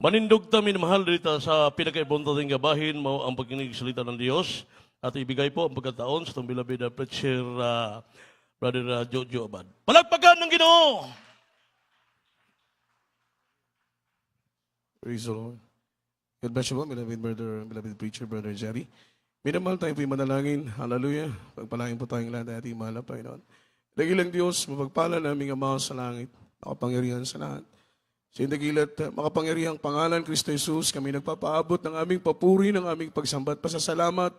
Manindog tamin mahal dito sa pinakaibunta ng gabahin mo ang pagkinig salita ng Diyos at ibigay po ang pagkataon sa itong bilabid na preacher Brother Jojo Abad. Palagpagan ng Ginoo! Praise the Lord. God bless you po, beloved preacher, Brother Jerry. Minamahal tayo po'y manalangin. Hallelujah. Pagpalain po tayong lahat ating mahal na Panginoon. Dakilang Diyos, mapagpala naming Ama sa langit, makapangyarihan sa lahat. Sa dakilat, makapangyarihang pangalan, Kristo Jesus, kami nagpapaabot ng aming papuri, ng aming pagsambat, pasasalamat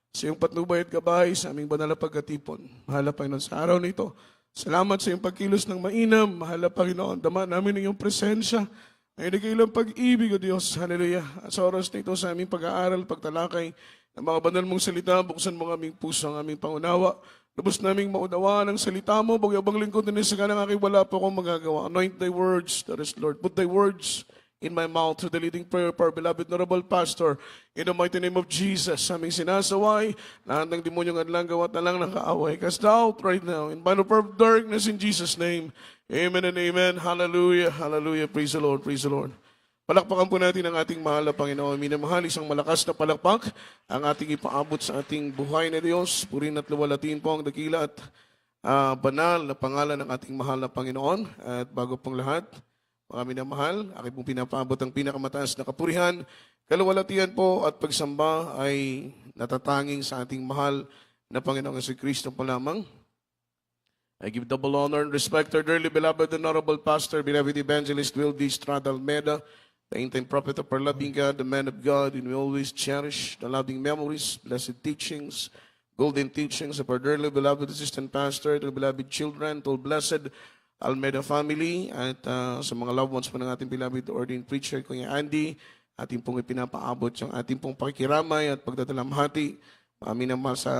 sa iyong patnubay at gabay sa aming banal na pagkatipon. Mahal na Panginoon, sa araw na ito, salamat sa iyong pagkilos ng mainam. Mahal na Panginoon, dama namin ang iyong presensya. Ay dakilang pag-ibig, O Diyos. Hallelujah. At sa oras na ito, sa aming pag-aaral, pagtalakay ng mga banal mong salita, buksan mo ang aming puso, ang aming pangunawa. Lubos naming maunawaan ang salita mo, bagyabang lingkod na sa kanang aking wala po akong magagawa. Anoint thy words, that is Lord. Put thy words in my mouth through the leading prayer of our beloved honorable pastor. In the mighty name of Jesus, aming sinasaway, lahat ng demonyong adlang gawat na lang nakaaway. Cast out right now in bind of darkness in Jesus' name. Amen and amen. Hallelujah, hallelujah. Praise the Lord, praise the Lord. Palakpakan po natin ang ating mahal na Panginoon. Minamahal, isang malakas na palakpak ang ating ipaabot sa ating buhay na Diyos. Purin at luwalatin po ang dakila at banal na pangalan ng ating mahal na Panginoon. At bago pong lahat, mga minamahal, aking pong pinapaabot ang pinakamataas na kapurihan, kaluwalatian po at pagsamba ay natatanging sa ating mahal na Panginoong Kristo po lamang. I give double honor and respect to our dearly beloved and honorable pastor, beloved evangelist Will D. Estrada Almeida, the ancient prophet of our loving God, the man of God, and we always cherish the loving memories, blessed teachings, golden teachings of our dearly beloved assistant pastor, the beloved children, to all blessed Almeida family, at sa mga loved ones po ng ating beloved ordained preacher, Kuya Andy, ating pong ipinapaabot yung ating pong pakikiramay at pagdadalamhati. Mga minamahal sa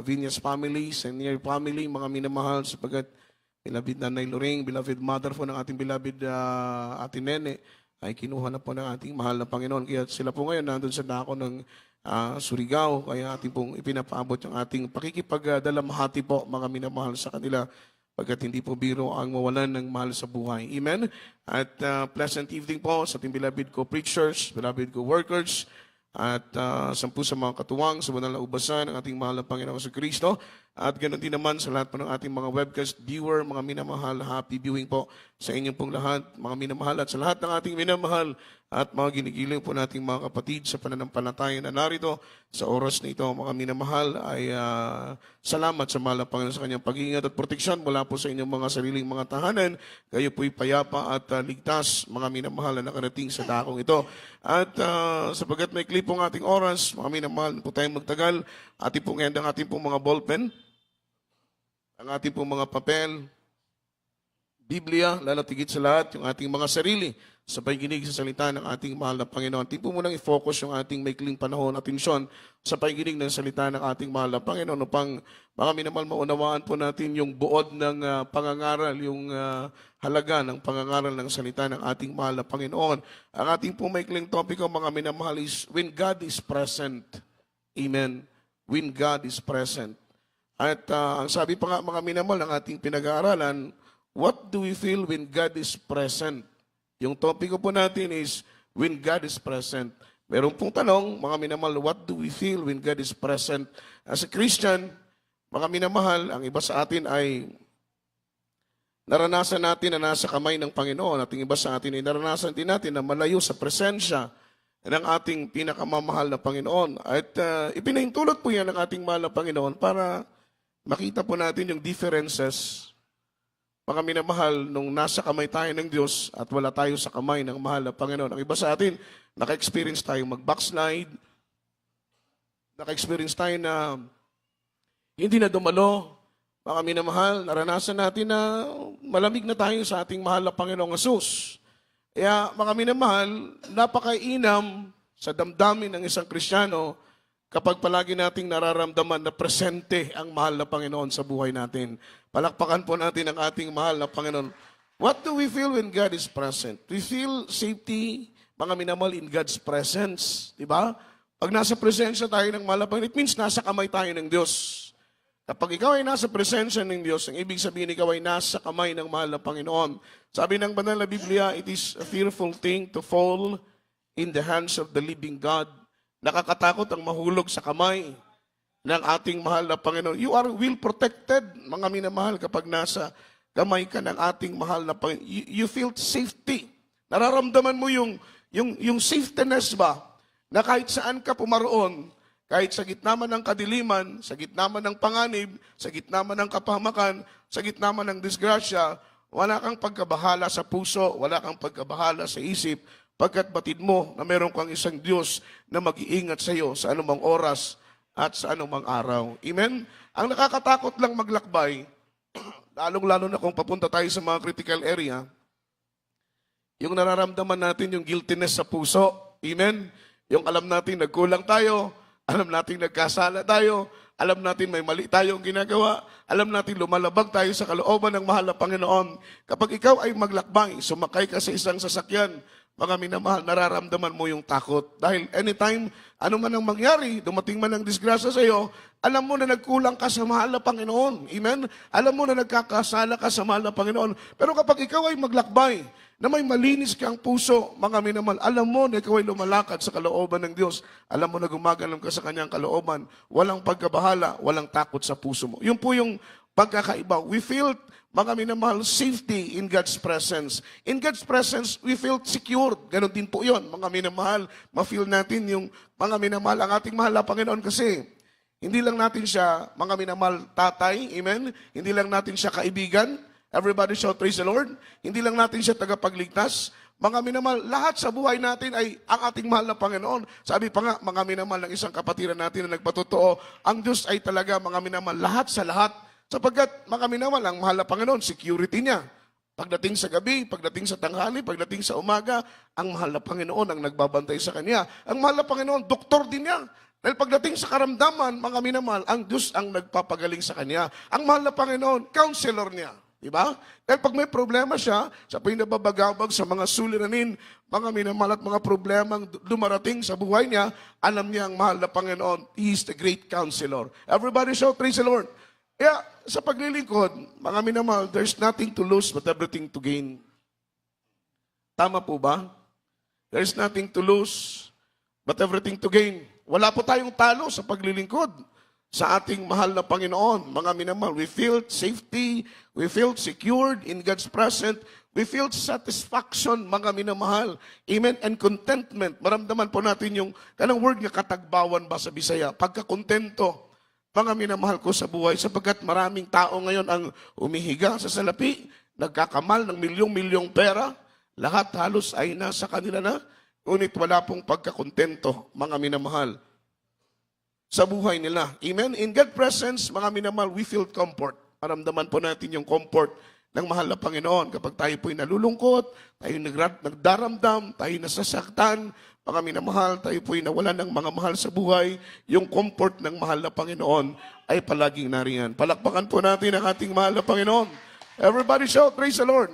Vinyas family, sa Near family, mga minamahal sapagat beloved Nanay Loreng, beloved mother po ng ating beloved Ate Nene, ay kinuha na po ng ating mahal na Panginoon. Kaya sila po ngayon nandun sa dako ng Surigao, kaya ating pong ipinapaabot yung ating pakikipagdalamhati po, mga minamahal sa kanila, pagkat hindi po biro ang mawalan ng mahal sa buhay. Amen? At pleasant evening po sa ating beloved co-preachers, beloved co-workers, at sampu sa mga katuwang sa banal na ubasan ng ating mahal na Panginoon sa Kristo. At ganoon din naman sa lahat po ng ating mga webcast viewer, mga minamahal, happy viewing po sa inyong pong lahat, mga minamahal, at sa lahat ng ating minamahal at mga ginigiling po nating mga kapatid sa pananampalataya na narito sa oras na ito, mga minamahal, ay salamat sa mahal na Panginoon sa kanyang pag-iingat at proteksyon mula po sa inyong mga sariling mga tahanan. Kayo po'y payapa at ligtas, mga minamahal na nakarating sa dakong ito. At sapagat may clip pong ating oras, mga minamahal, po tayong magtagal, ating pong end ang ating pong mga ballpen, ang ating pong mga papel, Biblia, lalo tigit sa lahat, yung ating mga sarili sa pakikinig sa salita ng ating mahal na Panginoon. Ating po munang i-focus yung ating maikling panahon, atensyon sa pakikinig ng salita ng ating mahal na Panginoon upang mga minamahal maunawaan po natin yung buod ng pangangaral, yung halaga ng pangangaral ng salita ng ating mahal na Panginoon. Ang ating po maikling topic, mga minamahal, is when God is present. Amen. When God is present. At ang sabi pa nga mga minamahal ng ating pinag-aaralan, what do we feel when God is present? Yung topiko po natin is when God is present. Meron pong tanong, mga minamahal, what do we feel when God is present? As a Christian, mga minamahal, ang iba sa atin ay naranasan natin na nasa kamay ng Panginoon. At ang iba sa atin ay naranasan din natin na malayo sa presensya ng ating pinakamamahal na Panginoon. At ipinahintulot po yan ng ating mahal na Panginoon para makita po natin yung differences, mga minamahal, nung nasa kamay tayo ng Diyos at wala tayo sa kamay ng mahal na Panginoon. Ang iba sa atin, naka-experience tayo mag-backslide, naka-experience tayo na hindi na dumalo. Mga minamahal, naranasan natin na malamig na tayo sa ating mahal na Panginoong Hesus. Kaya, mga minamahal, napakainam sa damdamin ng isang Kristiyano kapag palagi nating nararamdaman na presente ang mahal na Panginoon sa buhay natin. Palakpakan po natin ang ating mahal na Panginoon. What do we feel when God is present? We feel safety, mga minamahal, in God's presence. Diba? Pag nasa presensya tayo ng mahal na Panginoon, it means nasa kamay tayo ng Diyos. Kapag ikaw ay nasa presensya ng Diyos, ang ibig sabihin ikaw ay nasa kamay ng mahal na Panginoon. Sabi ng banal na Biblia, it is a fearful thing to fall in the hands of the living God. Nakakatakot ang mahulog sa kamay ng ating mahal na Panginoon. You are well protected, mga minamahal, kapag nasa kamay ka ng ating mahal na Panginoon. You feel safety. Nararamdaman mo yung safetyness ba, na kahit saan ka pumaroon, kahit sa gitna man ng kadiliman, sa gitna man ng panganib, sa gitna man ng kapahamakan, sa gitna man ng disgrasya, wala kang pagkabahala sa puso, wala kang pagkabahala sa isip, pagkat batid mo na meron kang isang Diyos na mag-iingat sa iyo sa anumang oras at sa anumang araw. Amen? Ang nakakatakot lang maglakbay, lalong-lalo na kung papunta tayo sa mga critical area, yung nararamdaman natin yung guiltiness sa puso. Amen? Yung alam natin nagkulang tayo, alam natin nagkasala tayo, alam natin may mali tayong ginagawa, alam natin lumalabag tayo sa kalooban ng mahal na Panginoon. Kapag ikaw ay maglakbay, sumakay ka sa isang sasakyan, mga minamahal, nararamdaman mo yung takot. Dahil anytime, ano man ang mangyari, dumating man ang disgrasya sa iyo, alam mo na nagkulang ka sa mahal na Panginoon. Amen? Alam mo na nagkakasala ka sa mahal na Panginoon. Pero kapag ikaw ay maglakbay, na may malinis kang puso, mga minamahal, alam mo na ikaw ay lumalakad sa kalooban ng Diyos. Alam mo na gumagalang ka sa kanyang kalooban. Walang pagkabahala, walang takot sa puso mo. Yun po yung pagkakaiba. We feel, mga minamahal, safety in God's presence. In God's presence, we feel secured. Ganon din po yun, mga minamahal. Ma-feel natin yung mga minamahal, ang ating mahal na Panginoon kasi hindi lang natin siya, mga minamahal, tatay, amen? Hindi lang natin siya kaibigan. Everybody shout, praise the Lord. Hindi lang natin siya tagapagligtas. Mga minamahal, lahat sa buhay natin ay ang ating mahal na Panginoon. Sabi pa nga, mga minamahal, ng isang kapatiran natin na nagpatotoo, ang Diyos ay talaga, mga minamahal, lahat sa lahat. Sapagkat, mga minamahal, ang mahal na Panginoon, security niya. Pagdating sa gabi, pagdating sa tanghali, pagdating sa umaga, ang mahal na Panginoon ang nagbabantay sa kanya. Ang mahal na Panginoon, doktor din niya. Dahil pagdating sa karamdaman, mga minamahal, ang Diyos ang nagpapagaling sa kanya. Ang mahal na Panginoon, counselor niya. Diba? Dahil pag may problema siya po yung nababagabag sa mga suliranin, mga minamahal at mga problemang dumarating sa buhay niya, alam niya ang mahal na Panginoon, He is the great counselor. Everybody shout, praise the Lord. Kaya sa paglilingkod, mga minamahal, there's nothing to lose but everything to gain. Tama po ba? There's nothing to lose but everything to gain. Wala po tayong talo sa paglilingkod sa ating mahal na Panginoon. Mga minamahal, we feel safety, we feel secured in God's presence, we feel satisfaction, mga minamahal. Amen? And contentment. Maramdaman po natin yung kanang word nga katagbawan ba sa Bisaya. Pagkakontento, mga minamahal ko sa buhay, sapagkat maraming tao ngayon ang umihiga sa salapi, nagkakamal ng milyong-milyong pera, lahat halos ay nasa kanila na, ngunit wala pong pagkakontento, mga minamahal, sa buhay nila. Amen? In God's presence, mga minamahal, we feel comfort. Maramdaman po natin yung comfort ng mahal na Panginoon. Kapag tayo po'y nalulungkot, tayo nagdaramdam, tayo nasasaktan, mga minamahal, tayo po'y nawalan ng mga mahal sa buhay, yung comfort ng mahal na Panginoon ay palaging nariyan. Palakpakan po natin ang ating mahal na Panginoon. Everybody shout, praise the Lord.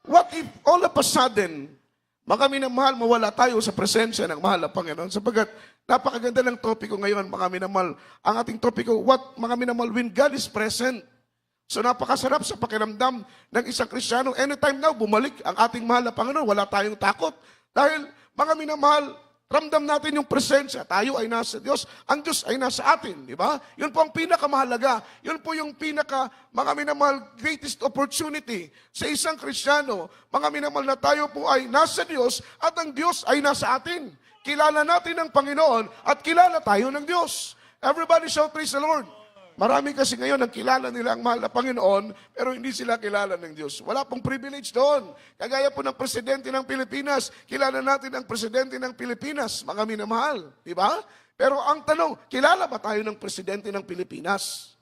What if all of a sudden, mga minamahal, mawala tayo sa presensya ng mahal na Panginoon? Sapagkat napakaganda ng topiko ngayon, mga minamahal. Ang ating topiko, what, mga minamahal, when God is present. So napakasarap sa pakiramdam ng isang Kristiyano. Anytime now, bumalik ang ating mahal na Panginoon, wala tayong takot. Dahil, mga minamahal, ramdam natin yung presensya. Tayo ay nasa Diyos, ang Diyos ay nasa atin. Di ba? Yun po ang pinakamahalaga. Yun po yung mga minamahal, greatest opportunity sa isang Kristiyano. Mga minamahal, na tayo po ay nasa Diyos at ang Diyos ay nasa atin. Kilala natin ang Panginoon at kilala tayo ng Diyos. Everybody shout, praise the Lord. Marami kasi ngayon ang kilala nila ang mahal na Panginoon, pero hindi sila kilala ng Diyos. Wala pong privilege doon. Kagaya po ng presidente ng Pilipinas, kilala natin ang presidente ng Pilipinas, mga minamahal. Di ba? Pero ang tanong, kilala ba tayo ng presidente ng Pilipinas?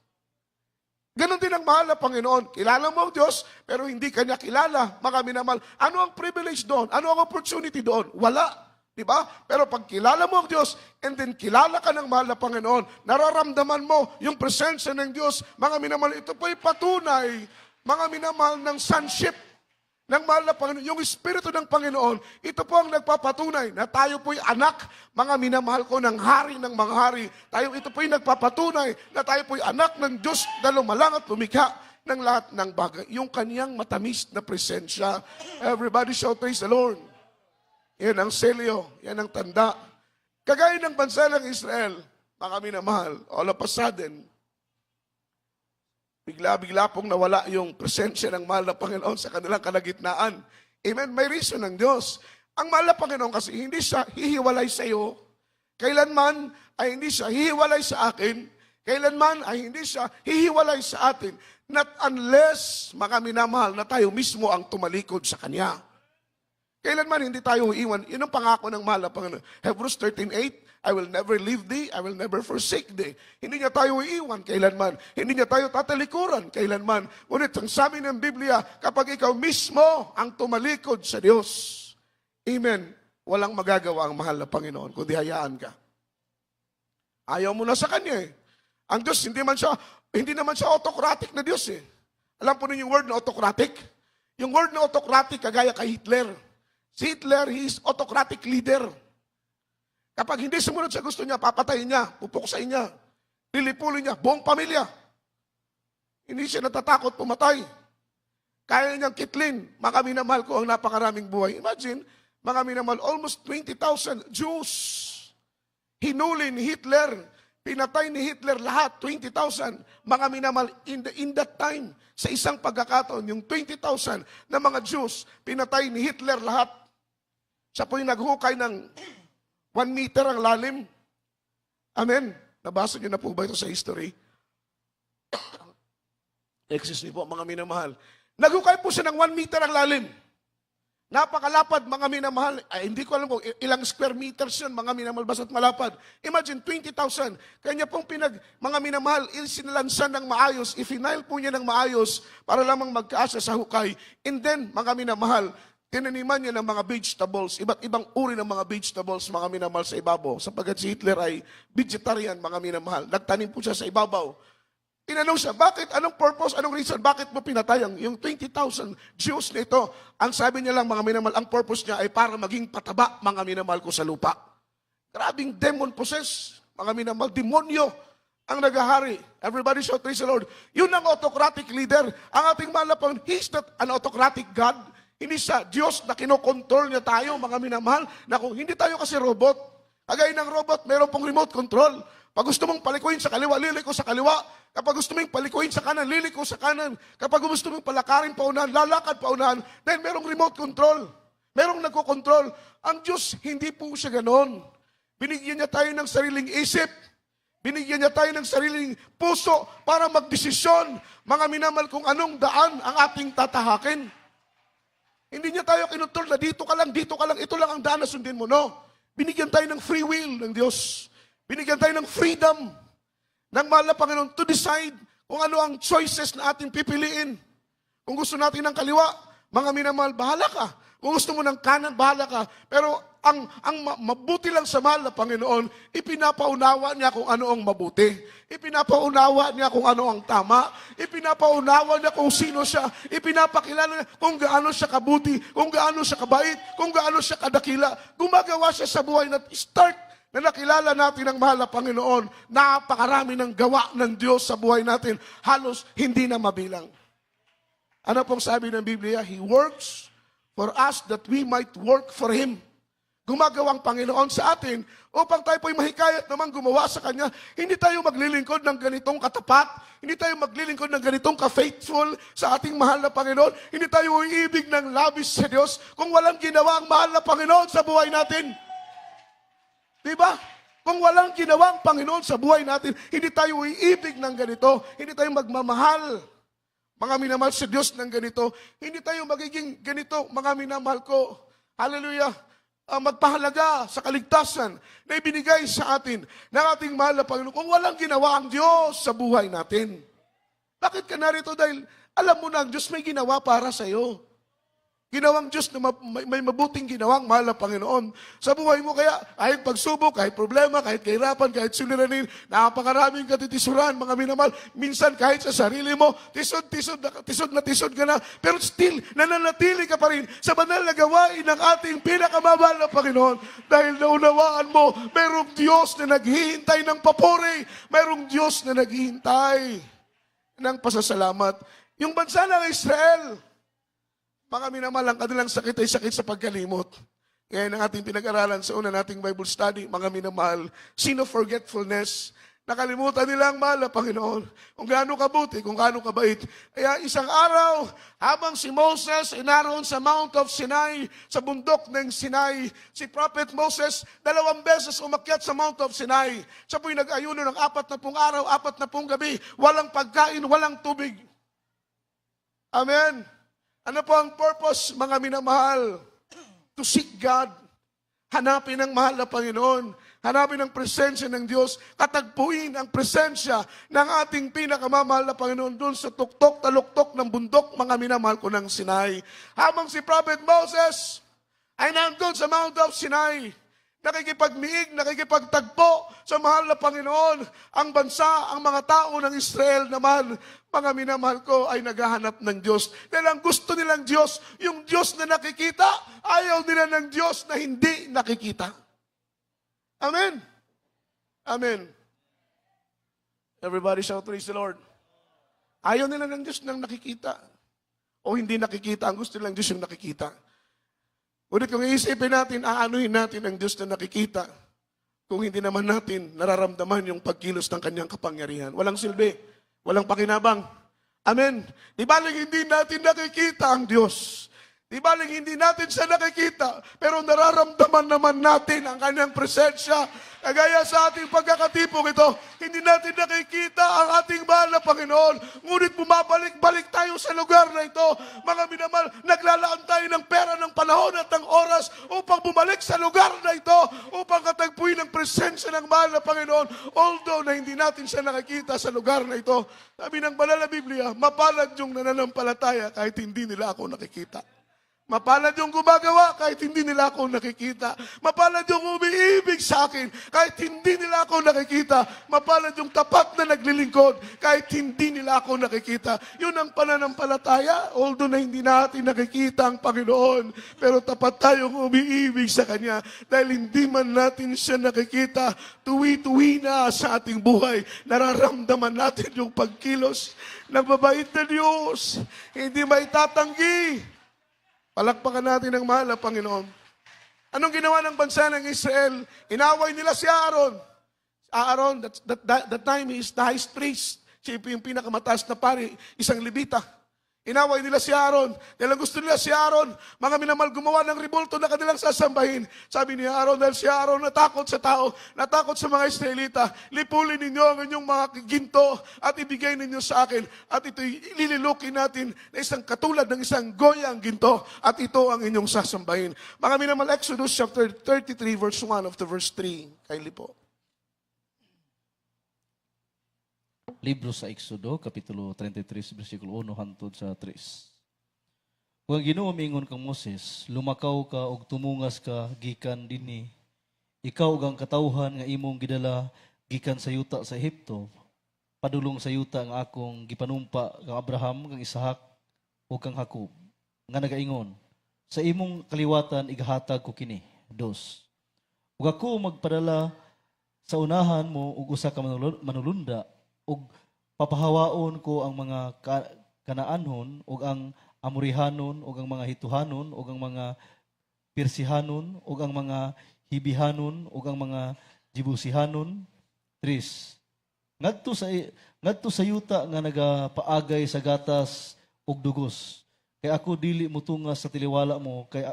Ganon din ang mahal na Panginoon. Kilala mo ang Diyos, pero hindi kanya kilala, mga minamahal. Ano ang privilege doon? Ano ang opportunity doon? Wala. Diba? Pero pag kilala mo ang Diyos, and then kilala ka ng mahal na Panginoon, nararamdaman mo yung presensya ng Diyos, mga minamahal, ito po'y patunay, mga minamahal, ng sonship ng mahal na Panginoon. Yung Espiritu ng Panginoon, ito po ang nagpapatunay na tayo po'y anak, mga minamahal ko, ng hari ng mga hari. Ito po'y nagpapatunay na tayo po'y anak ng Diyos na lumalang at lumikha ng lahat ng bagay. Yung kaniyang matamis na presensya. Everybody shout, praise the Lord. Yan ang selyo, yan ang tanda. Kagaya ng bansa ng Israel, mga minamahal, all of a sudden, bigla-bigla pong nawala yung presensya ng mahal na Panginoon sa kanilang kalagitnaan. Amen? May reason ng Diyos. Ang mahal na Panginoon kasi hindi siya hihiwalay sa iyo. Kailanman ay hindi siya hihiwalay sa akin. Kailanman ay hindi siya hihiwalay sa atin. Not unless, mga minamahal, na tayo mismo ang tumalikod sa Kanya. Kailanman hindi tayo iiwan. Yun ang pangako ng mahal na Panginoon. Hebrews 13:8, I will never leave thee, I will never forsake thee. Hindi niya tayo iiwan kailanman. Hindi niya tayo tatalikuran kailanman. Ngunit ang sabi ng Biblia, kapag ikaw mismo ang tumalikod sa Diyos, amen, walang magagawa ang mahal na Panginoon kundi hayaan ka. Ayaw mo na sa Kanya eh. Ang Diyos, hindi naman siya autocratic na Diyos eh. Alam po niyo yung word na autocratic? Yung word na autocratic, kagaya kay Hitler. Si Hitler, he is autocratic leader. Kapag hindi sumunod sa gusto niya, papatayin niya, pupuksain niya, lilipulin niya, buong pamilya. Hindi siya natatakot pumatay. Kaya niyang kitlin, mga minamahal ko ang napakaraming buhay. Imagine, mga minamahal, almost 20,000 Jews. Hinuli ni Hitler, pinatay ni Hitler lahat, 20,000. Mga minamahal, in that time, sa isang pagkakataon, yung 20,000 na mga Jews, pinatay ni Hitler lahat. Siya po yung naghukay ng 1 meter ang lalim. Amen. Nabasa niyo na po ba ito sa history? Excuse me po, mga minamahal. Naghukay po siya ng 1 meter ang lalim. Napakalapad, mga minamahal. Ay, hindi ko alam kung ilang square meters yun, mga minamahal, basta't malapad. Imagine, 20,000. Kanya pong mga minamahal, sinilansan ng maayos, ifinail po niya ng maayos para lamang magkaasa sa hukay. And then, mga minamahal, tinaniman niya ng mga vegetables, iba't ibang uri ng mga vegetables, mga minamahal, sa ibabaw. Sapagkat si Hitler ay vegetarian, mga minamahal. Nagtanim po siya sa ibabaw. Tinanong siya, bakit? Anong purpose? Anong reason? Bakit mo pinatay yung 20,000 Jews na ito? Ang sabi niya lang, mga minamahal, ang purpose niya ay para maging pataba, mga minamahal ko, sa lupa. Grabing demon possess, mga minamahal, demonyo ang nagahari. Everybody shout, praise the Lord. Yun ang autocratic leader. Ang ating mahal na Panginoon, He's not an autocratic God. Hindi siya Diyos na kinokontrol niya tayo, mga minamahal, na kung hindi tayo kasi robot. Kagaya ng robot, meron pong remote control. Pag gusto mong palikuin sa kaliwa, liliko sa kaliwa. Kapag gusto mong palikuin sa kanan, liliko sa kanan. Kapag gusto mong palakarin paunahan, lalakad paunahan, dahil merong remote control. Merong nagkokontrol. Ang Diyos, hindi po siya ganon. Binigyan niya tayo ng sariling isip. Binigyan niya tayo ng sariling puso para magdesisyon, mga minamahal, kung anong daan ang ating tatahakin. Hindi niya tayo kinontrol na dito ka lang, ito lang ang daan na sundin mo. No. Binigyan tayo ng free will ng Diyos. Binigyan tayo ng freedom ng mahal na Panginoon to decide kung ano ang choices na ating pipiliin. Kung gusto natin ng kaliwa, mga minamahal, bahala ka. Kung gusto mo ng kanan, bahala ka. Pero ang mabuti lang sa mahal na Panginoon, ipinapaunawa niya kung ano ang mabuti. Ipinapaunawa niya kung ano ang tama. Ipinapaunawa niya kung sino siya. Ipinapakilala niya kung gaano siya kabuti, kung gaano siya kabait, kung gaano siya kadakila. Gumagawa siya sa buhay na start na nakilala natin ang mahal na Panginoon. Napakarami ng gawa ng Diyos sa buhay natin. Halos hindi na mabilang. Ano pong sabi ng Biblia? He works for us that we might work for Him. Gumagawang Panginoon sa atin upang tayo po'y mahikayat naman gumawa sa Kanya. Hindi tayo maglilingkod ng ganitong katapat. Hindi tayo maglilingkod ng ganitong ka-faithful sa ating mahal na Panginoon. Hindi tayo uibig ng labis sa Diyos kung walang ginawa ang mahal na Panginoon sa buhay natin. Diba? Kung walang ginawa ang Panginoon sa buhay natin, hindi tayo uibig ng ganito. Hindi tayo magmamahal, mga minamahal sa Diyos ng ganito. Hindi tayo magiging ganito, mga minamahal ko. Hallelujah. Magpahalaga sa kaligtasan na ibinigay sa atin ng ating mahal na Panginoon kung walang ginawa ang Diyos sa buhay natin. Bakit ka narito? Dahil alam mo na ang Diyos may ginawa para sa iyo. Ginawang Diyos na may mabuting ginawang mahal na Panginoon sa buhay mo. Kaya kahit pagsubok, kahit problema, kahit kahirapan, kahit suliranin, napakaraming katitisuran, mga minamahal. Minsan kahit sa sarili mo, tisod ka na. Pero still, nananatili ka pa rin sa banal na gawain ng ating pinakamahal na Panginoon. Dahil naunawaan mo, mayroong Diyos na naghihintay ng papuri. Mayroong Diyos na naghihintay ng pasasalamat. Yung bansa ng Israel, mga minamahal, ang kanilang sakit ay sakit sa pagkalimot. Ngayon ang ating pinag-aralan sa una nating Bible study, mga minamahal, sin of forgetfulness. Nakalimutan nila ang mahal na Panginoon. Kung gaano kabuti, kung gaano kabait. Kaya isang araw, habang si Moses ay naroon sa Mount of Sinai, sa bundok ng Sinai, si Prophet Moses 2 beses umakyat sa Mount of Sinai. Siya po'y nag-ayuno ng 40 araw, 40 gabi, walang pagkain, walang tubig. Amen. Ano po ang purpose, mga minamahal? To seek God. Hanapin ang mahal na Panginoon. Hanapin ang presensya ng Diyos. Katagpuin ang presensya ng ating pinakamamahal na Panginoon doon sa tuktok, taluktok ng bundok, mga minamahal ko ng Sinai. Habang si Prophet Moses ay nandun sa Mount of Sinai, nakikipagmiig, nakikipagtagpo sa mahal na Panginoon. Ang bansa, ang mga tao ng Israel naman, mga minamahal ko, ay naghahanap ng Diyos. Dahil ang gusto nilang Diyos, yung Diyos na nakikita, ayaw nila ng Diyos na hindi nakikita. Amen. Amen. Everybody shout, praise the Lord. Ayaw nila ng Diyos nang nakikita. O hindi nakikita, ang gusto nilang Diyos yung nakikita. Ngunit kung iisipin natin, aanuhin natin ang Diyos na nakikita, kung hindi naman natin nararamdaman yung pagkilos ng kanyang kapangyarihan. Walang silbi, walang pakinabang. Amen. Di baling hindi natin nakikita ang Diyos. Di baling hindi natin siya nakikita, pero nararamdaman naman natin ang kanyang presensya. Kagaya sa ating pagkakatipong ito, hindi natin nakikita ang ating mahal na Panginoon. Ngunit bumabalik-balik tayo sa lugar na ito. Mga minamahal, naglalaan tayo ng pera, ng panahon at ng oras upang bumalik sa lugar na ito, upang katagpuin ang presensya ng mahal na Panginoon. Although na hindi natin siya nakikita sa lugar na ito. Sabi ng banal na Biblia, mapalad yung nananampalataya kahit hindi nila ako nakikita. Mapalad yung gumagawa kahit hindi nila ako nakikita. Mapalad yung umiibig sa akin kahit hindi nila ako nakikita. Mapalad yung tapat na naglilingkod kahit hindi nila ako nakikita. Yun ang pananampalataya. Although na hindi natin nakikita ang Panginoon, pero tapat tayong umiibig sa Kanya. Dahil hindi man natin siya nakikita, tuwi-tuwi na sa ating buhay. Nararamdaman natin yung pagkilos ng mabait na Diyos. Hindi maitatanggi. Palakpakan natin ang mahal na Panginoon. Anong ginawa ng bansa ng Israel? Inaway nila si Aaron. Aaron, that time he is the highest priest. Siya yung pinakamataas na pari, isang Levita. Inaway nila si Aaron. Dahil gusto nila si Aaron, mga minamahal, gumawa ng ribulto na kanilang sasambahin. Sabi ni Aaron, dahil si Aaron natakot sa tao, natakot sa mga Israelita, lipulin ninyo ang inyong mga ginto at ibigay ninyo sa akin. At ito'y ilililukin natin na isang katulad ng isang goyang ginto at ito ang inyong sasambahin. Mga minamahal, Exodus chapter 33 verse 1 of the verse 3. Kaili po. Libro sa Exodo, Kapitulo 33, versikulo 1 hangtod sa 3. Kung ang Ginoo miingon kang Moses, lumakaw ka og tumungas ka gikan dinhi. Ikaw ug ang katawhan nga imong gidala gikan sa yuta sa Ehipto, padulong sa yuta nga akong gipanumpa kang Abraham, kang Isaac ug kang Jacob. Nga nagaingon, sa imong kaliwatan igahatag ko kini. 2. Ug ako magpadala sa unahan mo ug usa ka manulunda, ug papahawaon ko ang mga Kanaanhon ug ang Amorihanon ug ang mga Hituhanon ug ang mga Persihanon ug ang mga Hibihanon ug ang mga Jebusihanon. 3. Ngadto sa yuta nga nagapaagay sa gatas ug dugos. Kay ako dili motungas sa tiliwala mo, kay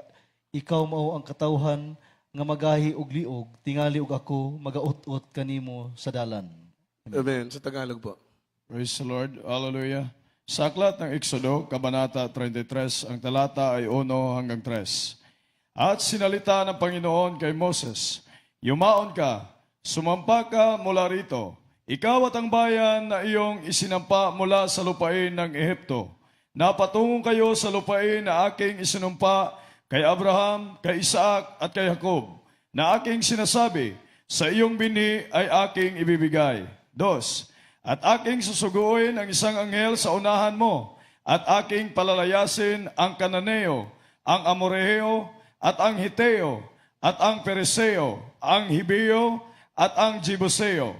ikaw mao ang katawhan nga magahi og liog, tingali og ako magaut-ut kanimo sa dalan. Amen. Sa Tagalog po. Praise the Lord. Hallelujah. Sa aklat ng Exodo, Kabanata 33, ang talata ay 1 hanggang 3. At sinalita ng Panginoon kay Moses, yumaon ka, sumampa ka mula rito, ikaw at ang bayan na iyong isinampa mula sa lupain ng Ehipto. Napatungo kayo sa lupain na aking isinumpa kay Abraham, kay Isaac at kay Jacob, na aking sinasabi, sa iyong binhi ay aking ibibigay. 2. At aking susuguin ang isang anghel sa unahan mo, at aking palalayasin ang Kananeo, ang Amoreheo, at ang Hiteo, at ang Pereseo, ang Hibeo, at ang Jebuseo.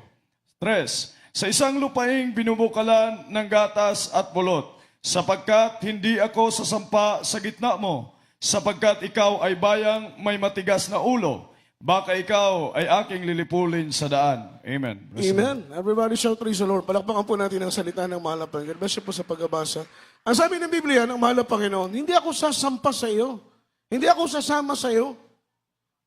3. Sa isang lupaing binubukalan ng gatas at pulot, sapagkat hindi ako sasampa sa gitna mo, sapagkat ikaw ay bayang may matigas na ulo. Baka ikaw ay aking lilipulin sa daan. Amen. Amen. Everybody shout praise the Lord. Palakpakan po natin ang salita ng mahal na Panginoon. Bless you po sa pagbabasa. Ang sabi ng Biblia ng mahal na Panginoon, hindi ako sasampa sa iyo. Hindi ako sasama sa iyo.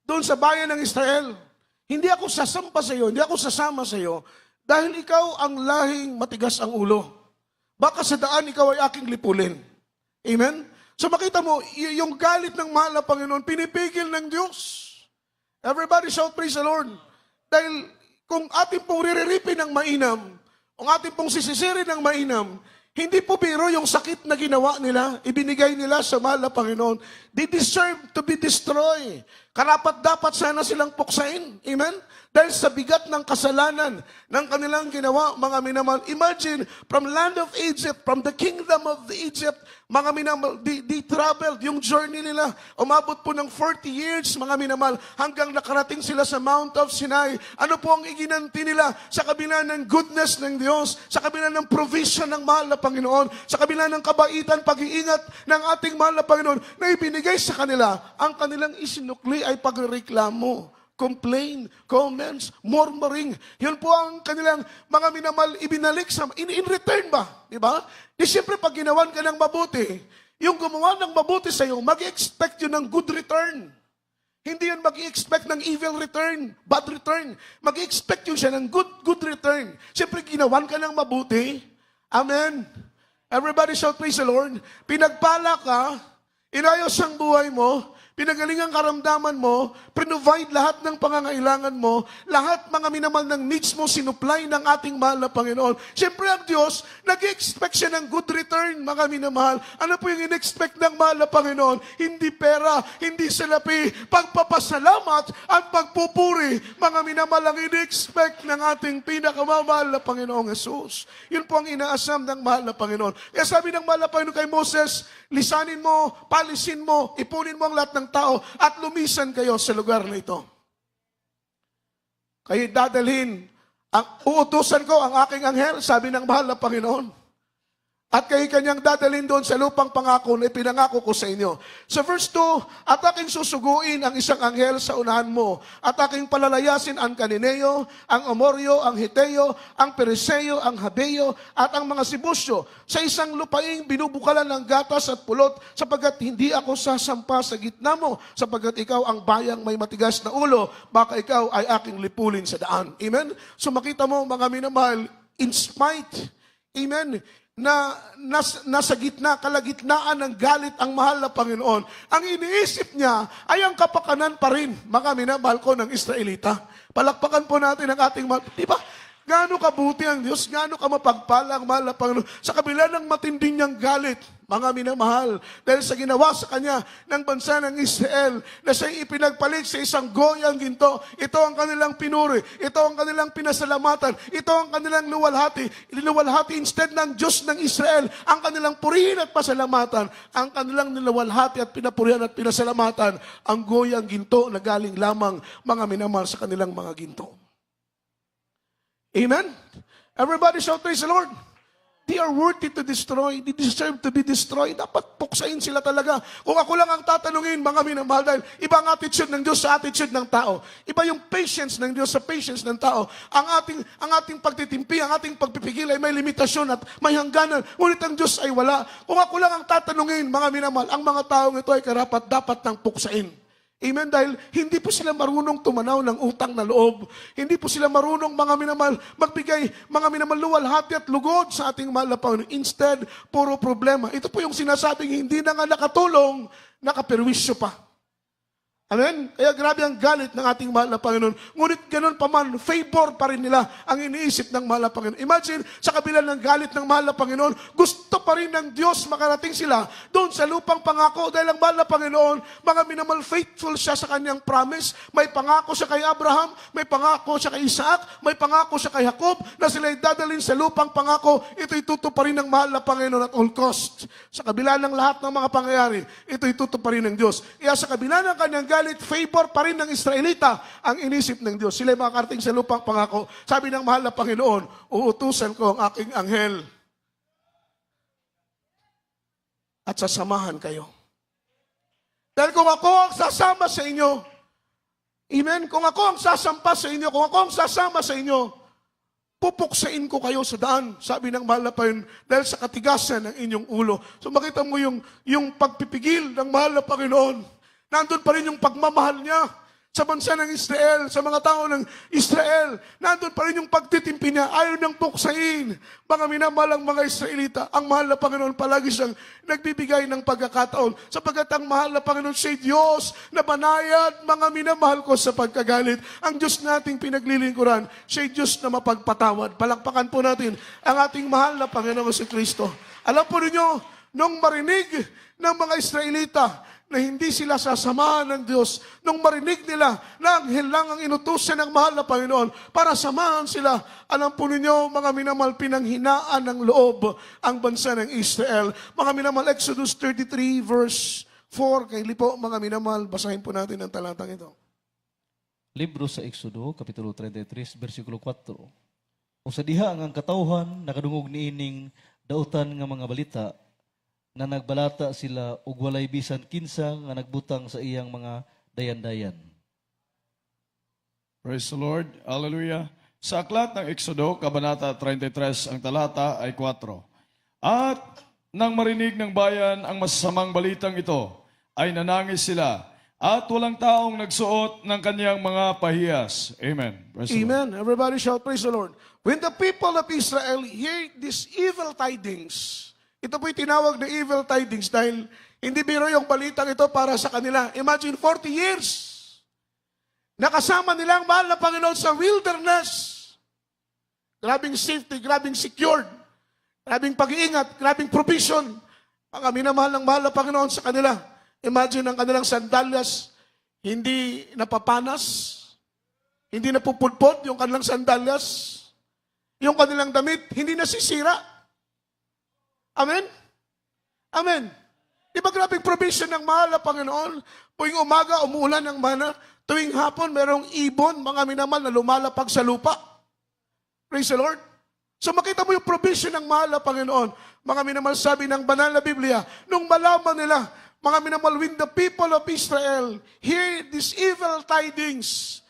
Doon sa bayan ng Israel. Hindi ako sasampa sa iyo. Hindi ako sasama sa iyo. Dahil ikaw ang lahing matigas ang ulo. Baka sa daan ikaw ay aking lipulin. Amen? So makita mo, yung galit ng mahal na Panginoon, pinipigil ng Diyos. Everybody shout praise the Lord. Dahil kung ating pong riripin ng mainam, kung ating pong sisisirin ng mainam, hindi po biro yung sakit na ginawa nila, ibinigay nila sa mahal na Panginoon. They deserve to be destroyed. Karapat dapat sana silang puksain. Amen? Dahil sa bigat ng kasalanan ng kanilang ginawa, mga minamahal. Imagine, from land of Egypt, from the kingdom of the Egypt, mga minamahal, they traveled, yung journey nila, umabot po ng 40 years, mga minamahal, hanggang nakarating sila sa Mount of Sinai. Ano po ang iginanti nila sa kabila ng goodness ng Diyos, sa kabila ng provision ng mahal na Panginoon, sa kabila ng kabaitan, pag-iingat ng ating mahal na Panginoon, na ibinigay sa kanila, ang kanilang isinukli ay pagreklamo, complain, comments, murmuring. Yun po ang kanilang mga minamahal ibinalik sa, in return ba? Diba? Di siyempre pag ginawan ka ng mabuti, yung gumawa ng mabuti sa iyo, mag-expect yun ng good return. Hindi yun mag-expect ng evil return, bad return. Mag-expect yun siya ng good return. Siyempre ginawan ka ng mabuti. Amen. Everybody shout praise the Lord. Pinagpala ka, inayos ang buhay mo, pinagaling ang karamdaman mo, provide lahat ng pangangailangan mo, lahat mga minamahal ng needs mo, sinupply ng ating mahal na Panginoon. Siyempre ang Diyos, nag-expect siya ng good return, mga minamahal. Ano po yung in-expect ng mahal na Panginoon? Hindi pera, hindi salapi, pagpapasalamat at pagpupuri. Mga minamahal ang in-expect ng ating pinakamamahal na Panginoong Jesus. Yun po ang inaasam ng mahal na Panginoon. Kaya sabi ng mahal na Panginoon kay Moses, lisanin mo, palisin mo, ipunin mo ang lahat ng tao at lumisan kayo sa lugar na ito. Kayo dadalhin, uutusan ko ang aking anghel, sabi ng mahal na Panginoon. At kayo kanyang dadalhin doon sa lupang pangako na ipinangako ko sa inyo. Sa verse 2, at aking susuguin ang isang anghel sa unahan mo, at aking palalayasin ang Kanineo, ang Amoryo, ang Hiteo, ang Periseo, ang Habeo, at ang mga Sibusyo, sa isang lupaing binubukalan ng gatas at pulot, sapagkat hindi ako sasampa sa gitna mo, sapagkat ikaw ang bayang may matigas na ulo, baka ikaw ay aking lipulin sa daan. Amen? So makita mo mga minamahal, in spite, amen, na nasa gitna, kalagitnaan ng galit ang mahal na Panginoon, ang iniisip niya ay ang kapakanan pa rin, mga minamahal ko ng Israelita. Palakpakan po natin ang ating mahal. Diba? Gaano kabuti ang Diyos, gaano ka mapagpala ang mahal na Panginoon sa kabila ng matinding niyang galit, mga minamahal, dahil sa ginawa sa kanya ng bansa ng Israel, na siya'y ipinagpalit sa isang goyang ginto. Ito ang kanilang pinuri, ito ang kanilang pinasalamatan, ito ang kanilang luwalhati instead ng Diyos ng Israel, ang kanilang purihin at pasalamatan, ang kanilang niluwalhati at pinapurihan at pinasalamatan, ang goyang ginto na galing lamang, mga minamahal, sa kanilang mga ginto. Amen? Everybody shout praise the Lord. They are worthy to destroy. They deserve to be destroyed. Dapat puksain sila talaga. Kung ako lang ang tatanungin, mga minamahal, dahil iba ang attitude ng Diyos sa attitude ng tao. Iba yung patience ng Diyos sa patience ng tao. Ang ating pagtitimpi, ang ating pagpipigil ay may limitasyon at may hangganan. Ngunit ang Diyos ay wala. Kung ako lang ang tatanungin, mga minamahal, ang mga taong ito ay karapat-dapat ng puksain. Amen? Dahil hindi po sila marunong tumanaw ng utang na loob. Hindi po sila marunong, mga minamahal, magbigay, mga minamahal, luwalhati at lugod sa ating mahal na Panginoon. Instead, puro problema. Ito po yung sinasabing hindi na nga nakatulong, nakaperwisyo pa. Amen? Kaya grabe ang galit ng ating mahal na Panginoon. Ngunit ganun pa man, favor pa rin nila ang iniisip ng mahal na Panginoon. Imagine, sa kabila ng galit ng mahal na Panginoon, gusto pa rin ng Diyos makarating sila doon sa lupang pangako. Dahil ang mahal na Panginoon, mga minamahal, faithful siya sa kanyang promise. May pangako siya kay Abraham, may pangako siya kay Isaac, may pangako siya kay Jacob, na sila'y dadalhin sa lupang pangako. Ito'y tutuparin ng mahal na Panginoon at all cost. Sa kabila ng lahat ng mga pangyayari, ito'y tutuparin ng Diyos. Kaya sa kabila ng kanyang galit, favor pa rin ng Israelita ang inisip ng Diyos. Sila'y makakarating sa lupang pangako. Sabi ng mahal na Panginoon, uutusan ko ang aking anghel at sasamahan kayo. Dahil kung ako ang sasama sa inyo, amen, kung ako ang sasampa sa inyo, kung ako ang sasama sa inyo, pupuksain ko kayo sa daan, sabi ng mahal na Panginoon, dahil sa katigasan ng inyong ulo. So makita mo yung pagpipigil ng mahal na Panginoon. Nandun pa rin yung pagmamahal niya sa bansa ng Israel, sa mga tao ng Israel. Nandun pa rin yung pagtitimpi niya. Ayaw niyang puksain. Mga minamalang mga Israelita, ang mahal na Panginoon palagi siyang nagbibigay ng pagkakataon. Sapagkat ang mahal na Panginoon siya Diyos na banayad, mga minamahal ko sa pagkagalit. Ang Diyos nating pinaglilingkuran, siya Diyos na mapagpatawad. Palakpakan po natin ang ating mahal na Panginoon si Kristo. Alam po ninyo, nung marinig ng mga Israelita, na hindi sila sasamahan ng Diyos, nung marinig nila na anghel lang ang inutusan ng mahal na Panginoon para samahan sila, alam po ninyo, mga minamahal, pinanghinaan ng loob ang bansa ng Israel. Mga minamahal, Exodus 33 verse 4, kaili po, mga minamahal, basahin po natin ang talatang ito. Libro sa Exodo, Kapitulo 33, versikulo 4. O sa diha ang katawhan, nakadungog ni ining dautan nga mga balita, na nagbalata sila ug walay bisan kinsa nga nagbutang sa iyang mga dayan-dayan. Praise the Lord. Hallelujah. Sa aklat ng Exodo, Kabanata 33, ang talata ay 4. At nang marinig ng bayan ang masasamang balitang ito, ay nanangis sila, at walang taong nagsuot ng kaniyang mga pahiyas. Amen. Praise the Lord. Amen. Everybody shout, praise the Lord. When the people of Israel hear these evil tidings, ito po'y tinawag na evil tidings dahil hindi biro yung balitang ito para sa kanila. Imagine 40 years. Nakasama nila ang mahal na Panginoon sa wilderness. Grabing safety, grabing secured. Grabing pag-iingat, grabing provision. Mga minamahal ng mahal na Panginoon sa kanila. Imagine ang kanilang sandalyas, hindi napapanas, hindi napupudpod yung kanilang sandalyas. Yung kanilang damit, hindi nasisira. Amen? Amen. Di ba grabing provision ng mahal na Panginoon? Tuwing umaga, umuulan ng mana. Tuwing hapon, merong ibon, mga minamahal na lumalapag sa lupa. Praise the Lord. So makita mo yung provision ng mahal na Panginoon. Mga minamahal, sabi ng banal na Biblia, nung malaman nila, mga minamahal, when the people of Israel hear these evil tidings,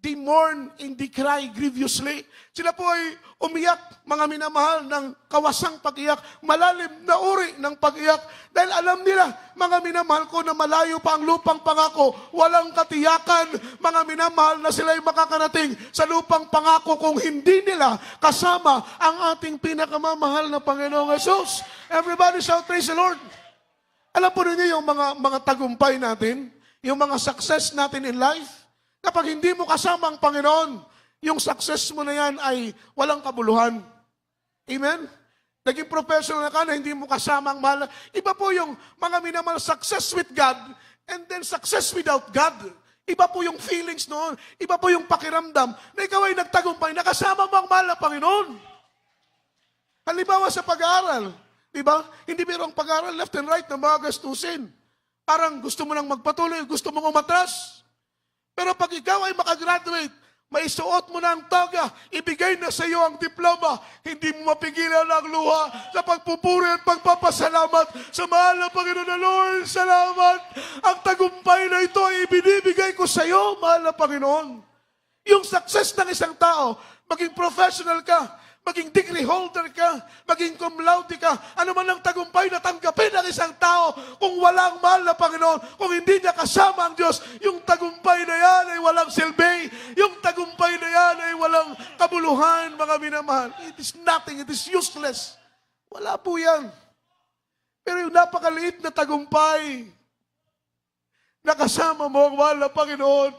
they mourn and they cry grievously. Sila po ay umiyak, mga minamahal, ng kawasang pag-iyak, malalim na uri ng pag-iyak. Dahil alam nila, mga minamahal ko, na malayo pa ang lupang pangako, walang katiyakan, mga minamahal, na sila ay makakarating sa lupang pangako kung hindi nila kasama ang ating pinakamamahal na Panginoong Jesus. Everybody shout, praise the Lord. Alam po ninyo yung mga tagumpay natin, yung mga success natin in life, kapag hindi mo kasama ang Panginoon, yung success mo na yan ay walang kabuluhan. Amen? Naging professional ka na hindi mo kasama ang mahal. Iba po yung mga minamahal success with God and then success without God. Iba po yung feelings noon. Iba po yung pakiramdam na ikaw ay nagtagumpay, nakasama mo ang mahal na Panginoon. Halimbawa sa pag-aaral, di ba? Hindi mayroong pag-aaral left and right na mga gastusin. Parang gusto mo nang magpatuloy, gusto mong umatras. Pero pag ikaw ay makagraduate, may suot mo na ang toga, ibigay na sa iyo ang diploma, hindi mo mapigilan ang luha sa pagpupuri at pagpapasalamat sa mahal na Panginoon na Lord. Salamat! Ang tagumpay na ito ay ibinibigay ko sa iyo, mahal na Panginoon. Yung success ng isang tao, maging professional ka, maging degree holder ka, maging cum laude ka, ano man ang tagumpay na tanggapin ng isang tao kung walang mahal na Panginoon, kung hindi niya kasama ang Diyos, yung tagumpay na yan ay walang silbi, yung tagumpay na yan ay walang kabuluhan, mga minamahal. It is nothing, it is useless. Wala po yan. Pero yung napakaliit na tagumpay, nakasama mo ang mahal na Panginoon,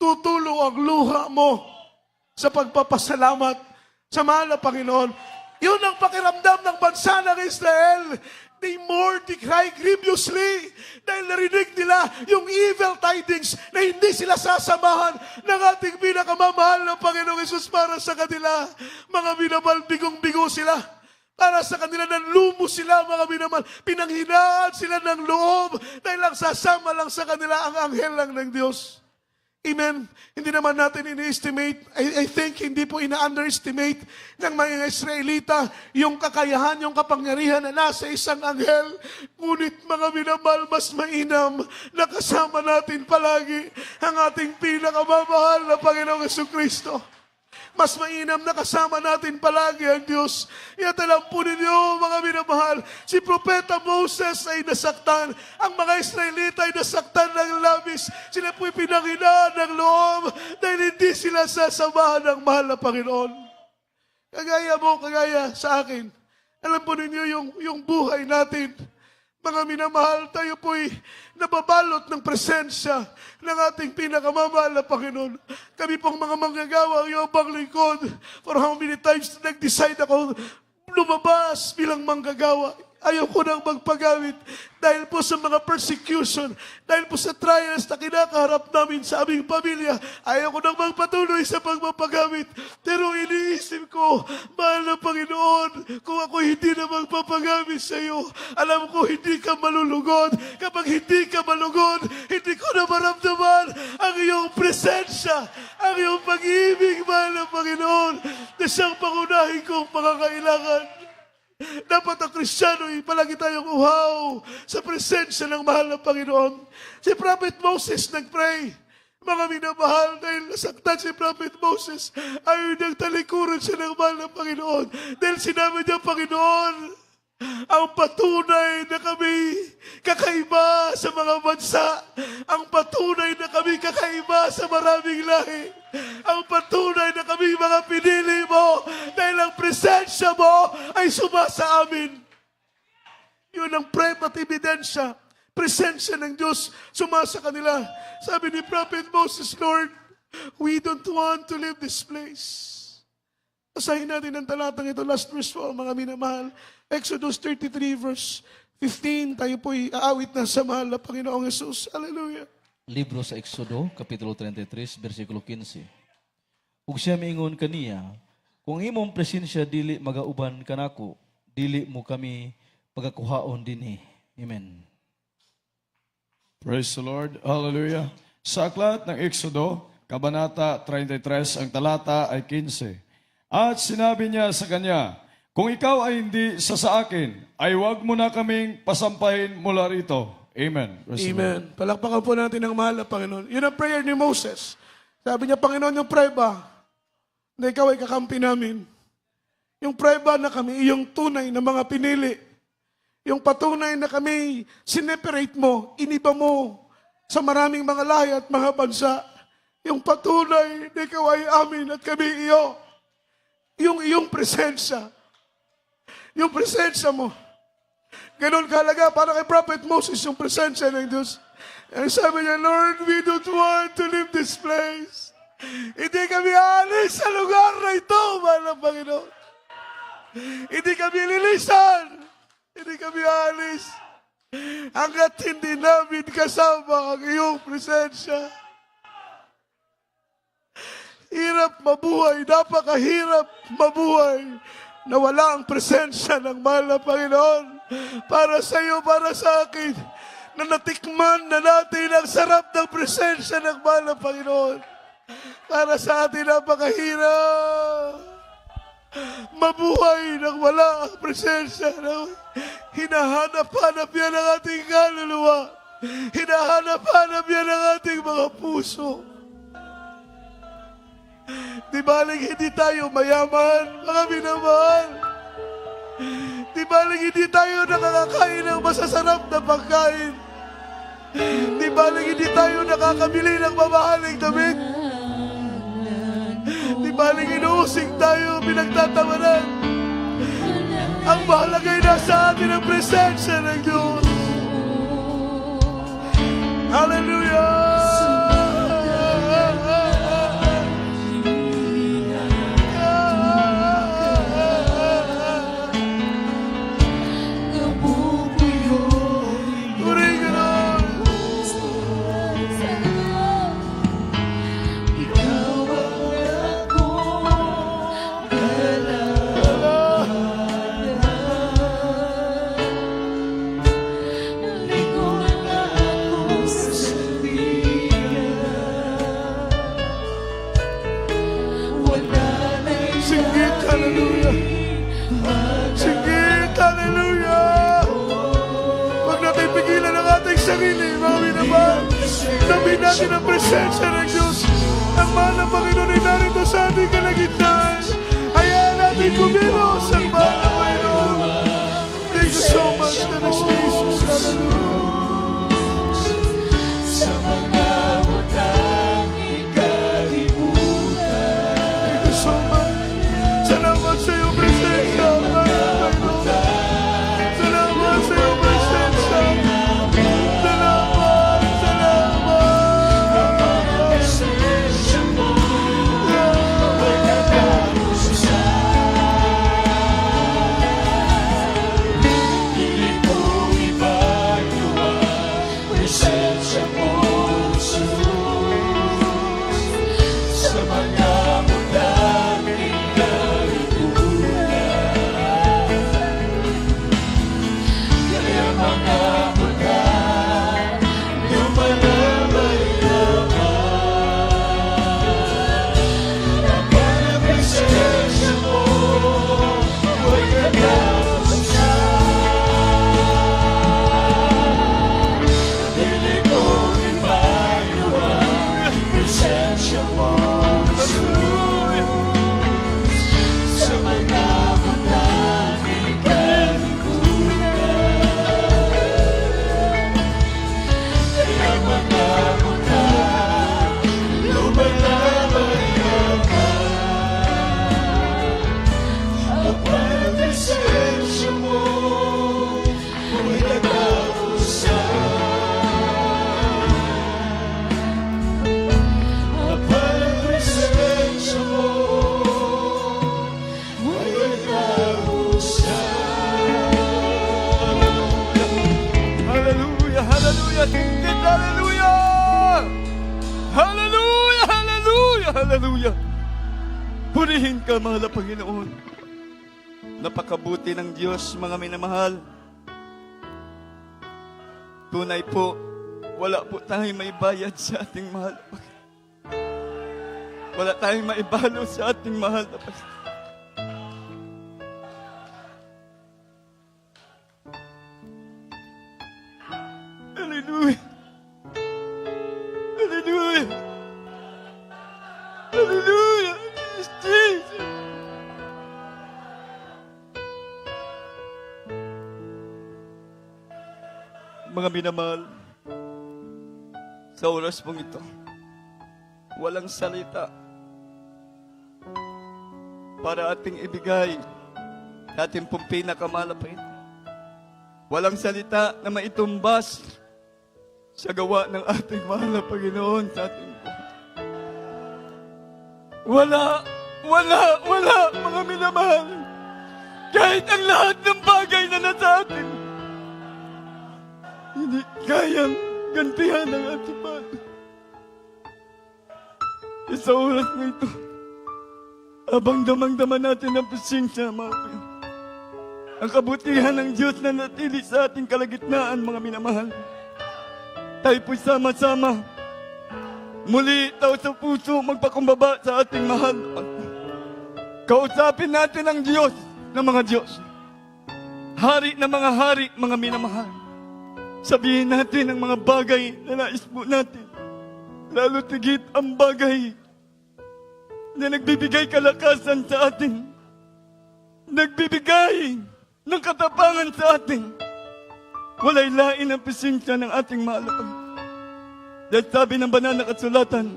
tutulo ang luha mo sa pagpapasalamat sa mahal na Panginoon. Yun ang pakiramdam ng bansa ng Israel. They mourn, they cry grievously dahil narinig nila yung evil tidings na hindi sila sasamahan ng ating pinakamamahal na Panginoong Hesus para sa kanila. Mga minamahal, bigong-bigo sila. Para sa kanila, nanlumo sila, mga minamahal. Pinanghinaan sila ng loob dahil lang sasama lang sa kanila ang anghel lang ng Diyos. Amen. Hindi naman natin ini-estimate, I think hindi po ina-underestimate ng mga Israelita yung kakayahan, yung kapangyarihan na nasa isang anghel. Ngunit mga minamahal, mas mainam na kasama natin palagi ang ating pinakamamahal na Panginoong Jesucristo. Mas mainam na kasama natin palagi ang Diyos. Iyan alam po ninyo, mga minamahal, si Propeta Moses ay nasaktan. Ang mga Israelita ay nasaktan ng labis. Sila po'y pinanghinaan ng loob dahil hindi sila sasamahan ng mahal na Panginoon. Kagaya mo, kagaya sa akin. Alam po ninyo yung buhay natin. Mga minamahal, tayo po'y nababalot ng presensya ng ating pinakamamahal na Panginoon. Kami pong mga manggagawa, yung ibang lingkod, for how many times nag-decide ako lumabas bilang manggagawa. Ayaw ko nang magpagamit dahil po sa mga persecution, dahil po sa trials na kinakaharap namin sa aming pamilya. Ayaw ko nang magpatuloy sa pagpapagamit. Pero iniisip ko, mahal na Panginoon, kung ako hindi na magpapagamit sa iyo, alam ko hindi ka malulugod. Kapag hindi ka malugod, hindi ko na maramdaman ang iyong presensya, ang iyong pag-ibig, mahal na Panginoon, na siyang pangunahin kong pangangailangan. Dapat ang Kristiyano ay palagi tayong uhaw sa presensya ng mahal na Panginoon. Si Prophet Moses nag-pray. Mga minamahal, dahil nasaktan si Prophet Moses, ay nagtalikuran siya ng mahal na Panginoon. Dahil sinabi niya, Panginoon, ang patunay na kami kakaiba sa mga bansa. Ang patunay na kami kakaiba sa maraming lahi. Ang patunay na kami mga pinili mo dahil ang presensya mo ay sumasa amin. Yun ang prep at ebidensya. Presensya ng Diyos sumasa kanila. Sabi ni Prophet Moses, Lord, we don't want to leave this place. Basahin natin ang talatang ito, last verse po, mga minamahal. Exodus 33 verse 15, tayo po'y aawit na sa mahal na Panginoong Yesus. Hallelujah. Libro sa Exodo, Kapitulo 33, versikulo 15. Ug siya miingon kaniya, kung imong presensya dili magauban kanako, dili mo kami pagakuhaon dinhi. Amen. Praise the Lord. Hallelujah. Sa aklat ng Exodo, Kabanata 33, ang talata ay 15. At sinabi niya sa kanya, kung ikaw ay hindi sa akin, ay huwag mo na kaming pasampahin mula rito. Amen. Praise the Lord. Amen. Palakpakan po natin ang mahal na Panginoon. Yun ang prayer ni Moses. Sabi niya, Panginoon, yung prueba na ikaw ay kakampi namin. Yung prueba na kami, yung tunay na mga pinili. Yung patunay na kami, sineperate mo, iniba mo sa maraming mga lahi at mga bansa. Yung patunay na ikaw ay amin at kami iyo. Yung iyong presensya. Yung presensya mo. Ganon kahalaga para kay Prophet Moses yung presensya ng Diyos. And sabi niya, Lord, we don't want to leave this place. Hindi kami alis sa lugar na ito, mahal na Panginoon. Hindi kami lilisan. Hindi kami alis. Hanggat hindi namin kasama ang iyong presensya. Hirap mabuhay, napakahirap mabuhay na wala ang presensya ng mahal na Panginoon para sa iyo, para sa akin, na natikman na natin ang sarap ng presensya ng mahal na Panginoon. Para sa atin, napakahirap mabuhay nang wala ang presensya. Hinahanap-hanap yan ang ating kaluluwa. Hinahanap-hanap yan ang ating mga puso. Di baling hindi tayo mayaman, mga minamahal. Di baling hindi tayo nakakakain ng masasarap na pagkain. Di baling hindi tayo nakakabili ng mamahaling damit. Di baling inuusig tayo, pinagtatawanan. Ang mahalaga ay nasa atin ang presensya ng Diyos. Hallelujah! Ligo na ako sa Hallelujah. Sigit, hallelujah. Huwag natin pigilan ang ating sarili, mga minamahal. Sabihin natin ang presensya ng Diyos. Ang mahal ng Panginoon ay narito sa ating kalagitnaan. Hayaan natin kumilos ang mahal ng Panginoon. Thank you so much, Lord Jesus. Hallelujah. Thank you so much. Salamat sa iyong presensya, mahal ng Panginoon. Salamat sa iyong presensya. Salamat, Hallelujah, hallelujah, hallelujah. Hallelujah, hallelujah, hallelujah. Purihin ka, mahal na Panginoon. Napakabuti ng Diyos, mga minamahal. Tunay po, wala po tayong maibayad sa ating mahal na Panginoon. Wala tayong maibalo sa ating mahal na Panginoon. Hallelujah. Hallelujah. Hallelujah. Jesus. Mga minamahal, sa oras pong ito, walang salita para ating ibigay sa ating pong pinakamalapit. Walang salita na maitumbas sa gawa ng ating mahal na Panginoon sa ating buhay. Wala, mga minamahal. Kahit ang lahat ng bagay na nasa atin, hindi kayang gantihan ng ating mahal. Sa oras na ito, habang damang-dama natin ang presensya, mga Panginoon, ang kabutihan ng Diyos na natili sa ating kalagitnaan, mga minamahal. Tayo po'y sama-sama. Muli, tao sa puso, magpakumbaba sa ating mahal. Kausapin natin ang Diyos ng mga Diyos. Hari ng mga hari, mga minamahal. Sabihin natin ang mga bagay na nais po natin. Lalo tigit ang bagay na nagbibigay kalakasan sa atin. Nagbibigay ng katapangan sa atin. Walay lain ang presensya ng ating mahal na Panginoon. Dahil sabi ng banal na kasulatan,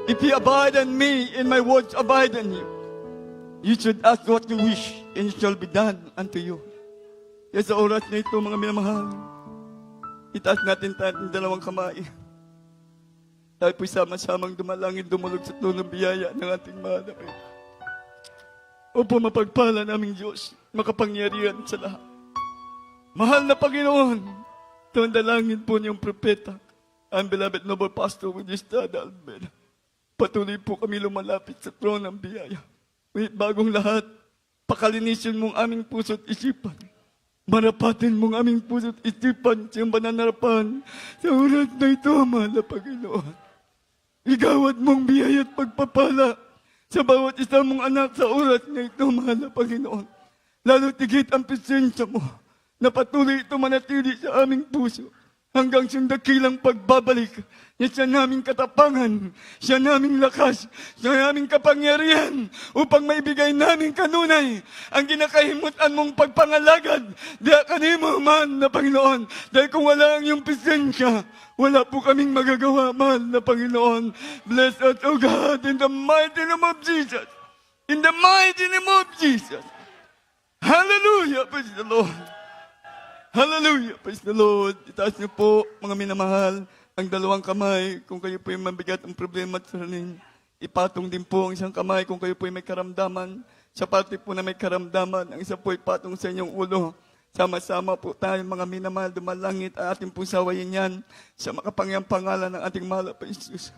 if you abide in me, and my words abide in you, you should ask what you wish, and it shall be done unto you. Kaya sa oras na ito, mga minamahal, itaas natin tayo dalawang kamay. Tayo po'y sama-samang dumalangin, dumulog sa tulong biyaya ng ating mahal na Panginoon. Opo, mapagpala naming Diyos, makapangyarihan sa lahat. Mahal na Panginoon, ito ang dalangin po niyong propeta, ang beloved noble pastor with his dad, Albert. Patuloy po kami lumalapit sa trono ng biyaya. Ngunit bagong lahat, pakalinisin mong aming puso't isipan. Marapatin mong aming puso't isipan sa iyong bananarapan sa oras na ito, mahal na Panginoon. Igawad mong biyaya at pagpapala sa bawat isa mong anak sa oras na ito, mahal na Panginoon. Lalo tigit ang presensya mo na patuloy ito manatili sa aming puso hanggang sa dakilang pagbabalik niya siya naming katapangan, siya naming lakas, siya naming kapangyarihan upang maibigay naming kanunay ang ginakahimutan mong pagpangalagad. Diya kanimo, man na Panginoon. Dahil kung wala ang iyong presensya, wala po kaming magagawa, mahal na Panginoon. Bless us, O God, in the mighty name of Jesus. In the mighty name of Jesus. Hallelujah, praise the Lord. Hallelujah, praise the Lord. Itaas niyo po, mga minamahal, ang dalawang kamay kung kayo po yung mabigat ang problema at saralin. Ipatong din po ang isang kamay kung kayo po may karamdaman. Sa parte po na may karamdaman, ang isa po ipatong sa inyong ulo. Sama-sama po tayo mga minamahal, dumalangit at ating pong sawayin yan sa makapangyang pangalan ng ating mahal na Jesus.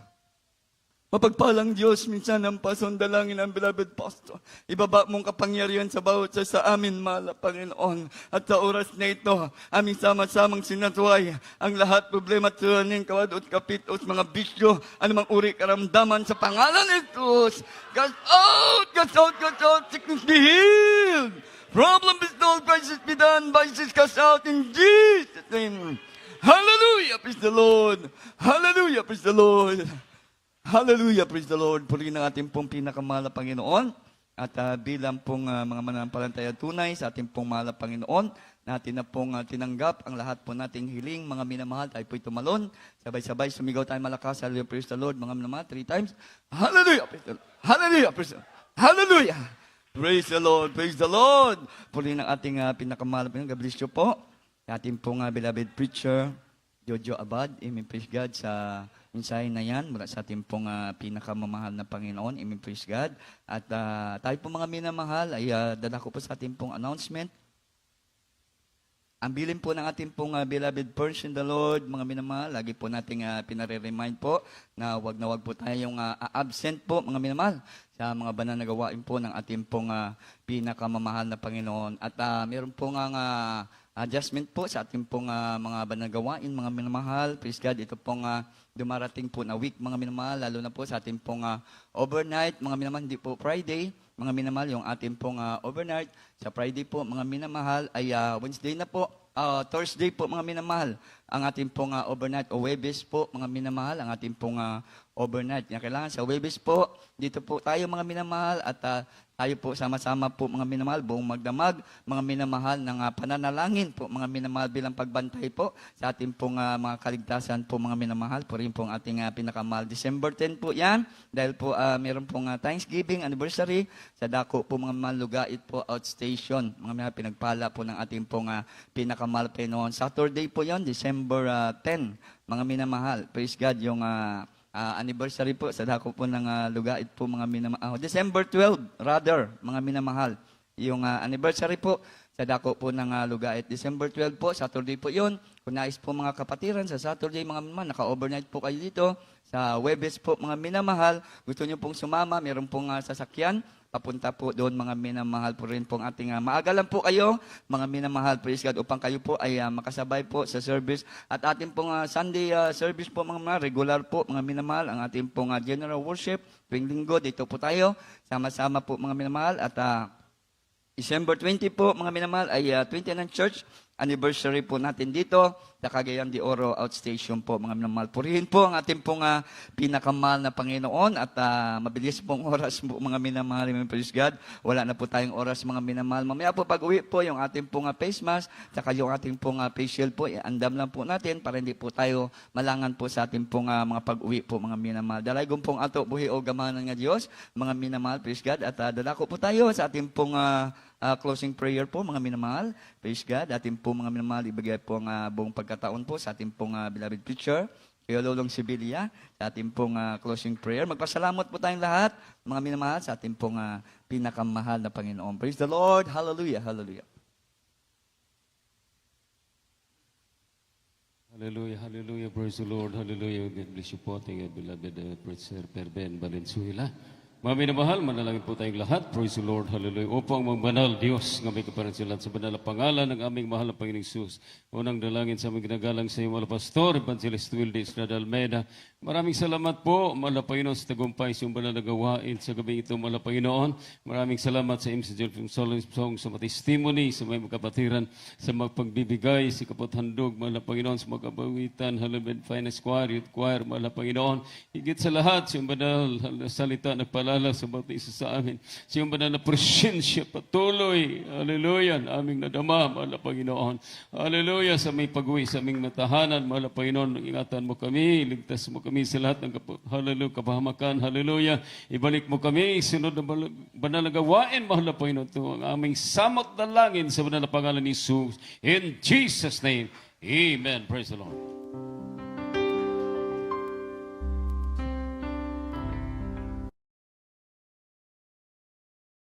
Mapagpalang Diyos, minsan ang pasondalangin ang beloved pastor. Ibaba mong kapangyarihan sa bawat sa amin, mahal na Panginoon. At sa oras na ito, aming sama-samang sinatuway ang lahat problema at suranin, kawadot, kapitos, mga bisyo, anumang uri karamdaman sa pangalan ni Jesus. Cast out, cast out, cast out, sickness be healed. Problem be solved, crisis be done, vices cast out in Jesus' name. Hallelujah, praise the Lord. Hallelujah, praise the Lord. Hallelujah, praise the Lord. Purihin ang ating pong pinakamahal na Panginoon. At bilang pong mga mananampalataya tunay sa ating pong mahal na Panginoon, natin na pong tinanggap ang lahat po nating hiling. Mga minamahal, tayo po'y tumalon. Sabay-sabay, sumigaw tayo malakas. Hallelujah, praise the Lord. Mga minamahal, 3 times. Hallelujah, praise the Lord. Hallelujah, praise the Lord. Hallelujah. Praise the Lord, praise the Lord. Purihin ang ating pinakamahal na Panginoon. God bless you po. Ating pong beloved preacher, Jojo Abad. Amen, praise God sa mensahe na yan mula sa ating pong pinakamamahal na Panginoon. Amen, praise God. At tayo po mga minamahal ay dadako po sa ating pong announcement. Ang bilin po ng ating pong beloved person, the Lord, mga minamahal, lagi po nating pinare-remind po na wag po tayong absent po, mga minamahal, sa mga banal na gawain po ng ating pong pinakamamahal na Panginoon. At meron po nga adjustment po sa ating pong mga banal na gawain, mga minamahal. Praise God, ito pong dumarating po na week, mga minamahal, lalo na po sa ating pong overnight, mga minamahal, hindi po Friday, mga minamahal, yung ating pong overnight. Sa Friday po, mga minamahal, ay Wednesday na po, Thursday po, mga minamahal, ang ating pong overnight, o Webes po, mga minamahal, ang ating pong overnight. Kailangan sa Webes po, dito po tayo, mga minamahal, at tayo po sama-sama po mga minamahal, buong magdamag, mga minamahal ng pananalangin po, mga minamahal bilang pagbantay po sa ating pong mga kaligtasan po mga minamahal. Po rin pong ating pinakamahal. December 10 po yan, dahil po meron pong Thanksgiving anniversary sa dako po mga malugait po outstation. Mga minamahal, pinagpala po ng ating pong pinakamahal Panginoon. Saturday po yon, December 10, mga minamahal. Praise God, yung anniversary po sa dako po ng lugait po mga minamahal. December 12, rather, mga minamahal. Yung anniversary po sa dako po ng lugait. December 12 po, Saturday po yun. Kung nais po mga kapatiran, sa Saturday mga minamahal, naka-overnight po kayo dito. Sa Webes po mga minamahal, gusto nyo pong sumama, meron pong sasakyan. Papunta po doon mga minamahal po rin pong ating maaga lang po kayo, mga minamahal, praise God, upang kayo po ay makasabay po sa service. At ating pong Sunday service po mga regular po, mga minamahal, ang ating pong general worship, tuwing linggo, dito po tayo, sama-sama po mga minamahal. At December 20 po, mga minamahal, ay 29 church anniversary po natin dito sa Cagayan de Oro Outstation po, mga minamahal. Purihin po ang ating pong pinakamahal na Panginoon at mabilis pong oras po, mga minamahal. Praise God. Wala na po tayong oras, mga minamahal. Mamaya po pag-uwi po yung ating pong face mask, saka yung ating pong face shield po, andam lang po natin para hindi po tayo malangan po sa ating pong mga pag-uwi po, mga minamahal. Dalaygon pong ato buhi o gamanan nga Diyos, mga minamahal. Praise God. At dalako po tayo sa ating pong closing prayer po, mga minamahal. Praise God. Ating po mga minamahal, ibigay po ang buong pagkataon po sa ating pong beloved preacher, Kuya Lolong Sibilia, sa ating pong closing prayer. Magpasalamat po tayong lahat, mga minamahal, sa ating pong pinakamahal na Panginoon. Praise the Lord. Hallelujah. Hallelujah. Hallelujah, hallelujah, praise the Lord, hallelujah. God bless you po, ating beloved preacher, Per Ben Valenzuela. Mga minamahal, manalangin po tayong lahat. Praise the Lord. Hallelujah. Opo ang mga banal Diyos nga may kaparansilan sa banal na pangalan ng aming mahal na Panginoong Isus. Unang dalangin sa aming ginagalang sa iyo, mga pastor, Evangelist Wilde Estrada Almeida. Maraming salamat po, mahal na Panginoon, sa tagumpay sa iyong banal na gawain sa gabi ito, mahal na Panginoon. Maraming salamat sa MC Jelfim Solis Song sa mga testimony, sa mga kapatiran, sa magpagbibigay, sa kapathandog, mahal na Panginoon, sa mga kabawitan, Hallelujah, Finance Choir, Youth Choir, mahal na Panginoon. Higit sa lahat, sa iyong banal na salita, nagpalala sa bawat isa sa amin. Sa iyong banal na presensya, patuloy, hallelujah, aming nadama, mahal na Panginoon. Hallelujah, sa may pag-uwi, sa aming matahanan, mahal na Panginoon, ingatan mo kami, ligtas mo kami sa lahat ng hallelujah, kapahamakan, hallelujah. Ibalik mo kami, sunod na banal na gawain, mahal na Panginoon, ito ang aming samot dalangin sa banal na pangalan ni Jesus. In Jesus' name, amen. Praise the Lord.